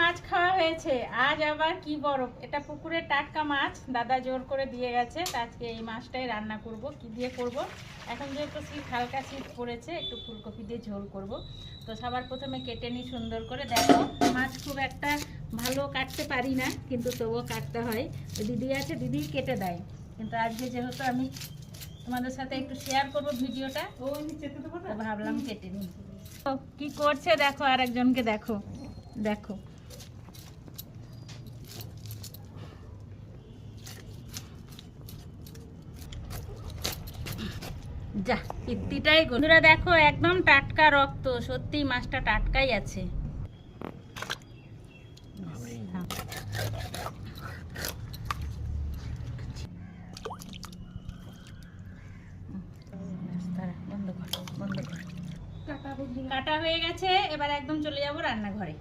মাছ খাওয়া হয়েছে। আজ আবার কি বরফ, এটা পুকুরের টাটকা মাছ, দাদা জোর করে দিয়ে গেছে। আজকে এই মাছটাই রান্না করব। কি দিয়ে করব, এখন যেহেতু শীত, হালকা শীত পড়েছে, একটু ফুলকপি দিয়ে ঝোল করব। তো সবার প্রথমে কেটে নিই সুন্দর করে। দেখো মাছ খুব একটা ভালো কাটতে পারি না, কিন্তু তবুও কাটতে হয়। দিদি আছে, দিদি কেটে দেয়, কিন্তু আজকে যেহেতু আমি তোমাদের সাথে একটু শেয়ার করব ভিডিওটা, তো ভাবলাম কেটে নিই। কি করছে দেখো, আর একজনকে দেখো দেখো। যা পিত্তিটাই, বন্ধুরা দেখো একদম টাটকা রক্ত, সত্যি মাছটা টাটকাই আছে। কাটা হয়ে গেছে, এবার একদম চলে যাব রান্নাঘরে।